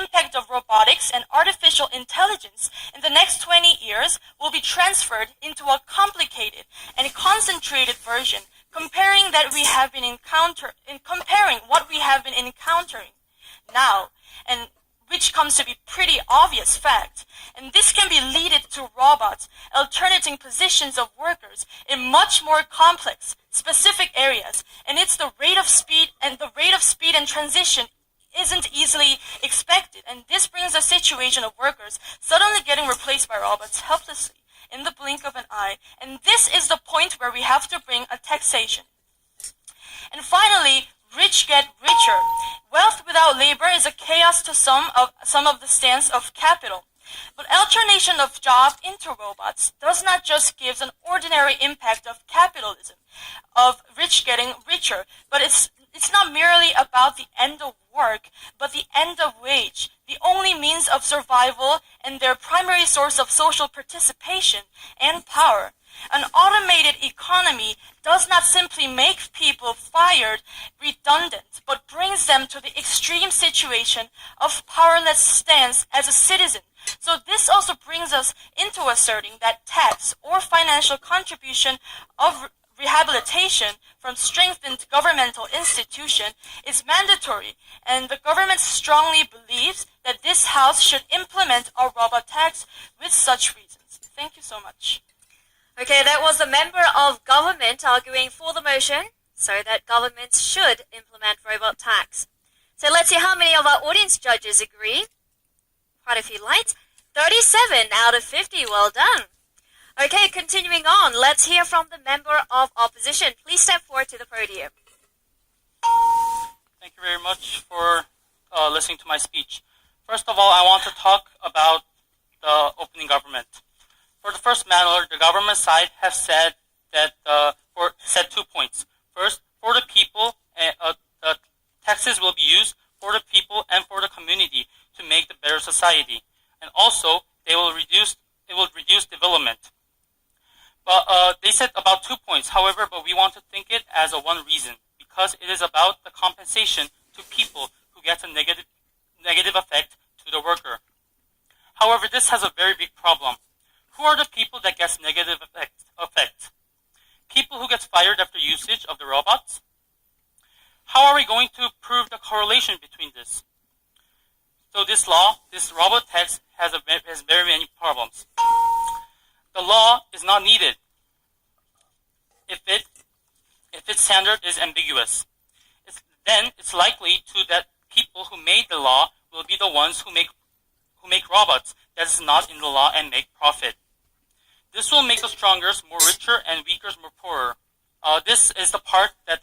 impact of robotics and artificial intelligence in the next 20 years will be transferred into a complicated and concentrated version, comparing what we have been encountering now, and which comes to be pretty obvious fact. And this can be leaded to robots alternating positions of workers in much more complex, specific areas. And it's the rate of speed and transition isn't easily expected. And this brings a situation of workers suddenly getting replaced by robots helplessly in the blink of an eye. And this is the point where we have to bring a taxation. And finally, rich get richer. Wealth without labor is a chaos to some of the stance of capital. But alternation of job into robots does not just give an ordinary impact of capitalism, of rich getting richer, but it's not merely about the end of work, but the end of wage, the only means of survival and their primary source of social participation and power. An automated economy does not simply make people fired, redundant, but brings them to the extreme situation of powerless stance as a citizen. So this also brings us into asserting that tax or financial contribution of rehabilitation from strengthened governmental institution is mandatory, and the government strongly believes that this House should implement a robot tax with such reasons. Thank you so much. Okay, that was a member of government arguing for the motion, so that government should implement robot tax. So let's see how many of our audience judges agree. Quite a few lights. 37 out of 50. Well done. Okay, continuing on. Let's hear from the member of opposition. Please step forward to the podium. Thank you very much for listening to my speech. First of all, I want to talk about the opening government. For the first matter, the government side has said that said 2 points. First, for the people, the taxes will be used for the people and for the community to make the better society, and also it will reduce development. But they said about 2 points. However, but we want to think it as a one reason, because it is about the compensation to people who gets a negative effect to the worker. However, this has a very big problem. Who are the people that gets negative effect? People who gets fired after usage of the robots? How are we going to prove the correlation between this? So this robot tax has very many problems. The law is not needed if its standard is ambiguous. Then it's likely that people who made the law will be the ones who make robots that is not in the law and make profit. This will make the strongest more richer and weakers more poorer. This is the part that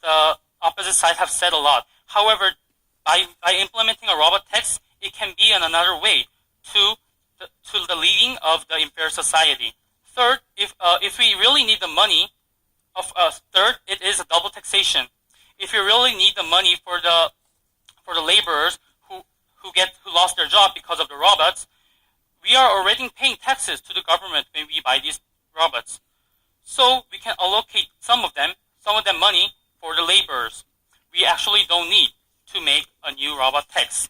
the opposite side have said a lot. However, by implementing a robot tax, it can be another way to the leading of the unfair society. Third, if we really need the money, third, it is a double taxation. If you really need the money for the laborers who lost their job because of the robots, we are already paying taxes to the government when we buy these robots. So we can allocate some of them money for the laborers. We actually don't need to make a new robot tax.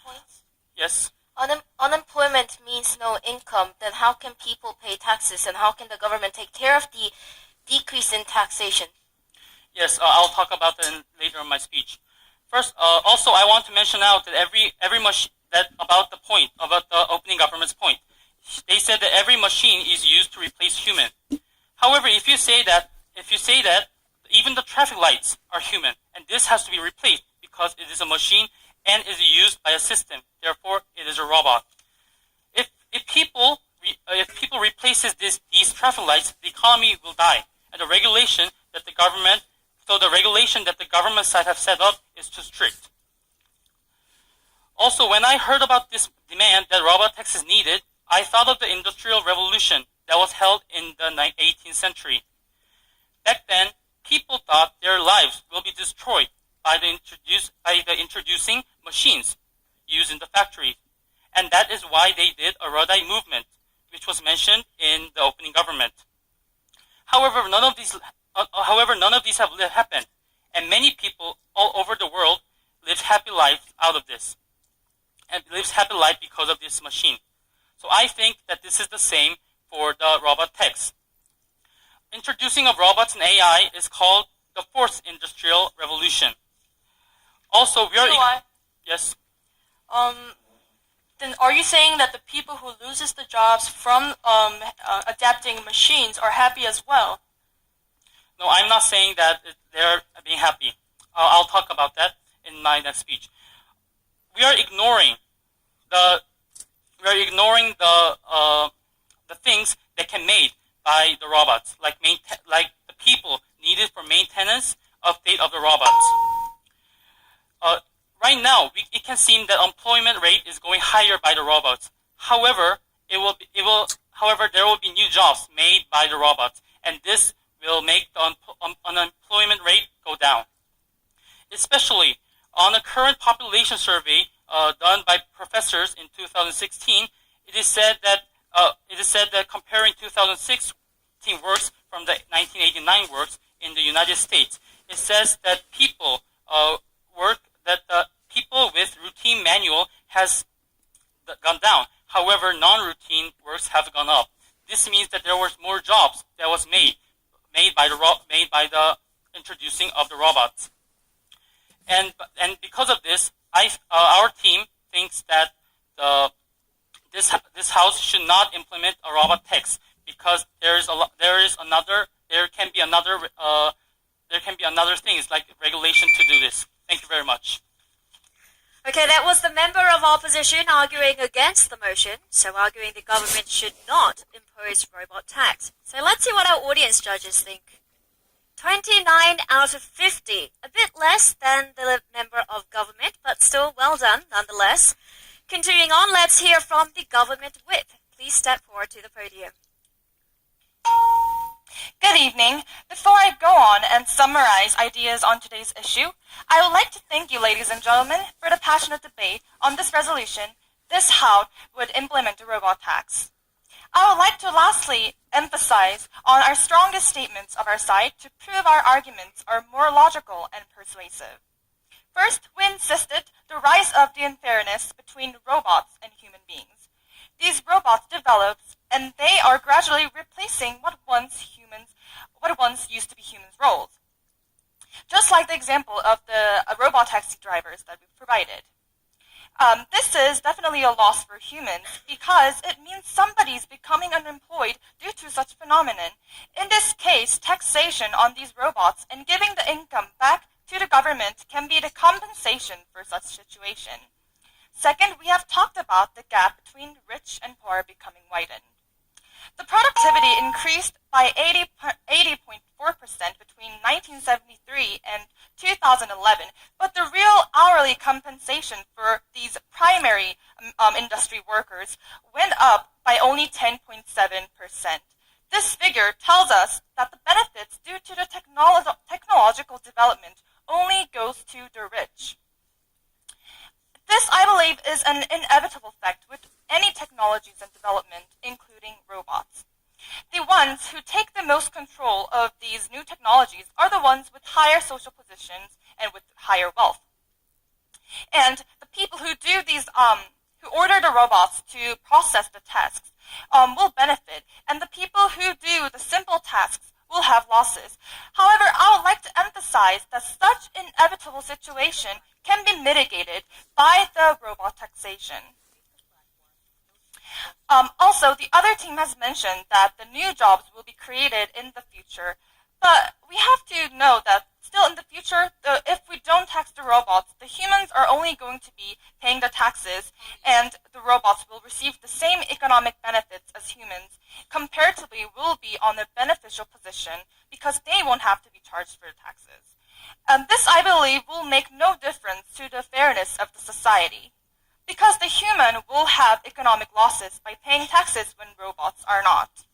Points? Yes? Unemployment means no income. Then how can people pay taxes, and how can the government take care of the decrease in taxation? Yes, I'll talk about that later in my speech. First, also I want to mention out that every machine about the opening government's point. They said that every machine is used to replace human. However, if you say that even the traffic lights are human, and this has to be replaced because it is a machine and is used by a system. Therefore, it is a robot. If people replaces these traffic lights, the economy will die, and the regulation that the government side have set up is too strict. Also, when I heard about this demand that robot tax is needed, I thought of the Industrial Revolution that was held in the 18th century. Back then, people thought their lives will be destroyed by the introducing machines used in the factory, and that is why they did a Rodai movement, which was mentioned in the opening government. However, none of these have happened, and many people all over the world live happy lives out of this. and lives happy life because of this machine. So I think that this is the same for the robot techs. Introducing of robots and AI is called the fourth industrial revolution. Also, we are... Yes? Then are you saying that the people who loses the jobs from adapting machines are happy as well? No, I'm not saying that they're being happy. I'll talk about that in my next speech. We are ignoring the things that can made by the robots, like the people needed for maintenance of state of the robots. Right now, it can seem that employment rate is going higher by the robots. However, there will be new jobs made by the robots, and this will make the unemployment rate go down. Especially on a current population survey done by professors in 2016, it is said that comparing 2016 works from the 1989 works in the United States, it says that people with routine manual has gone down. However, non-routine works have gone up. This means that there was more jobs that was made by the introducing of the robots. And because of this, our team thinks that this house should not implement a robot tax, because there can be another things like regulation to do this. Thank you very much. Okay, that was the member of opposition arguing against the motion, so arguing the government should not impose robot tax. So let's see what our audience judges think. 29 out of 50, a bit less than the member of government, but still well done nonetheless. Continuing on, let's hear from the government whip. Please step forward to the podium. Good evening. Before I go on and summarize ideas on today's issue, I would like to thank you, ladies and gentlemen, for the passionate debate on this resolution, this how would implement a robot tax. I would like to lastly emphasize on our strongest statements of our side to prove our arguments are more logical and persuasive. First, we insisted the rise of the unfairness between robots and human beings. These robots developed, and they are gradually replacing what once used to be humans' roles. Just like the example of the robot taxi drivers that we provided. This is definitely a loss for humans because it means somebody's becoming unemployed due to such phenomenon. In this case, taxation on these robots and giving the income back to the government can be the compensation for such situation. Second, we have talked about the gap between rich and poor becoming widened. The productivity increased by 80.4% between 1973 and 2011, but the real hourly compensation for these primary industry workers went up by only 10.7%. This figure tells us that the benefits due to the technological development only goes to the rich. This, I believe, is an inevitable fact with any technologies and development, including robots. The ones who take the most control of these new technologies are the ones with higher social positions and with higher wealth. And the people who do these, who order the robots to process the tasks, will benefit, and the people who do the simple tasks will have losses. However, I would like to emphasize that such inevitable situation can be mitigated by the robot taxation. Also, the other team has mentioned that the new jobs will be created in the future, but we have to know that still in the future, if we don't tax the robots, the humans are only going to be paying the taxes, and the robots will receive the same economic benefits as humans. Comparatively, will be on a beneficial position because they won't have to be charged for the taxes. This, I believe, will make no difference to the fairness of the society, because the human will have economic losses by paying taxes when robots are not.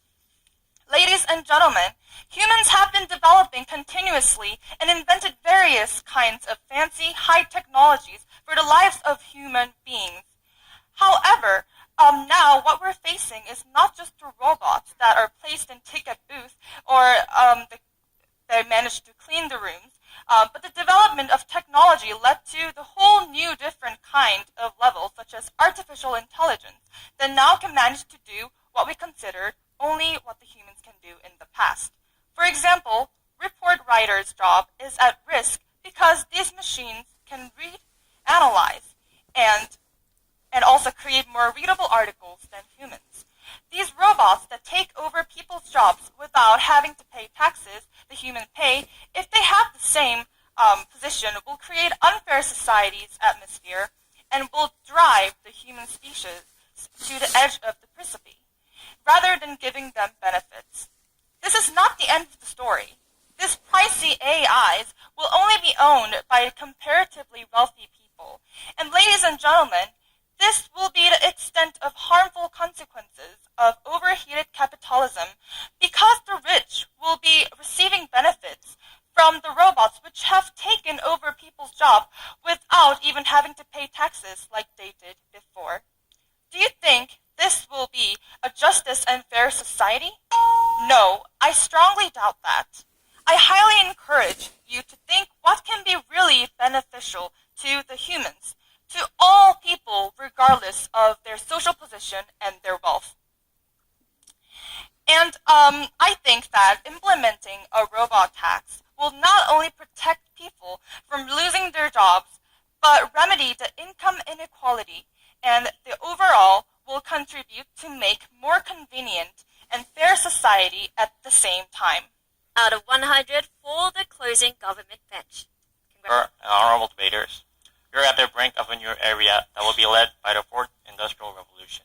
Ladies and gentlemen, humans have been developing continuously and invented various kinds of fancy, high technologies for the lives of human beings. However, now what we're facing is not just the robots that are placed in ticket booths or they manage to clean the rooms, but the development of technology led to the whole new different kind of levels such as artificial intelligence, that now can manage to do what we considered only what the humans can do in the past. For example, report writer's job is at risk because these machines can read, analyze, and also create more readable articles than humans. These robots that take over people's jobs without having to pay taxes the human pay, if they have the same position, will create unfair society's atmosphere and will drive the human species to the edge of the precipice, rather than giving them benefits. This is not the end of the story. These pricey AIs will only be owned by comparatively wealthy people. And ladies and gentlemen, this will be the extent of harmful consequences of overheated capitalism, because the rich will be receiving benefits from the robots which have taken over people's jobs without even having to pay taxes like they did before. Do you think this will be a justice and fair society? No, I strongly doubt that. I highly encourage you to think what can be really beneficial to the humans, to all people regardless of their social position and their wealth. And I think that implementing a robot tax will not only protect people from losing their jobs, but remedy the income inequality, and the overall will contribute to make more convenient and fair society at the same time. Out of 100 for the closing government bench. And honorable debaters, we are at the brink of a new era that will be led by the Fourth Industrial Revolution.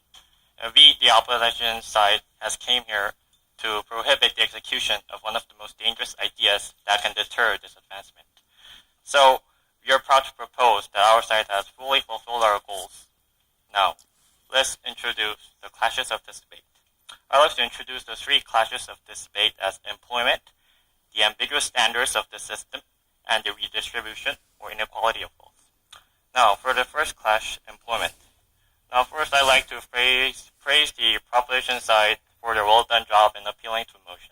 And we, the opposition side, has came here to prohibit the execution of one of the most dangerous ideas that can deter this advancement. So, we are proud to propose that our side has fully fulfilled our goals. Now, let's introduce the clashes of this debate. I'd like to introduce the three clashes of this debate as employment, the ambiguous standards of the system, and the redistribution or inequality of wealth. Now, for the first clash, employment. Now, first, I'd like to praise the proposition side for their well-done job in appealing to emotion.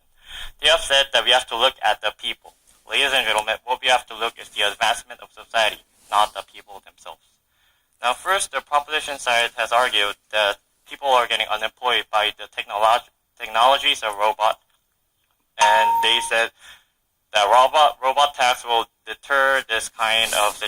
They have said that we have to look at the people. Ladies and gentlemen, what we have to look is the advancement of society, not the people themselves. Now, first, the proposition side has argued that people are getting unemployed by the technologies of robot, and they said that robot tax will deter this kind of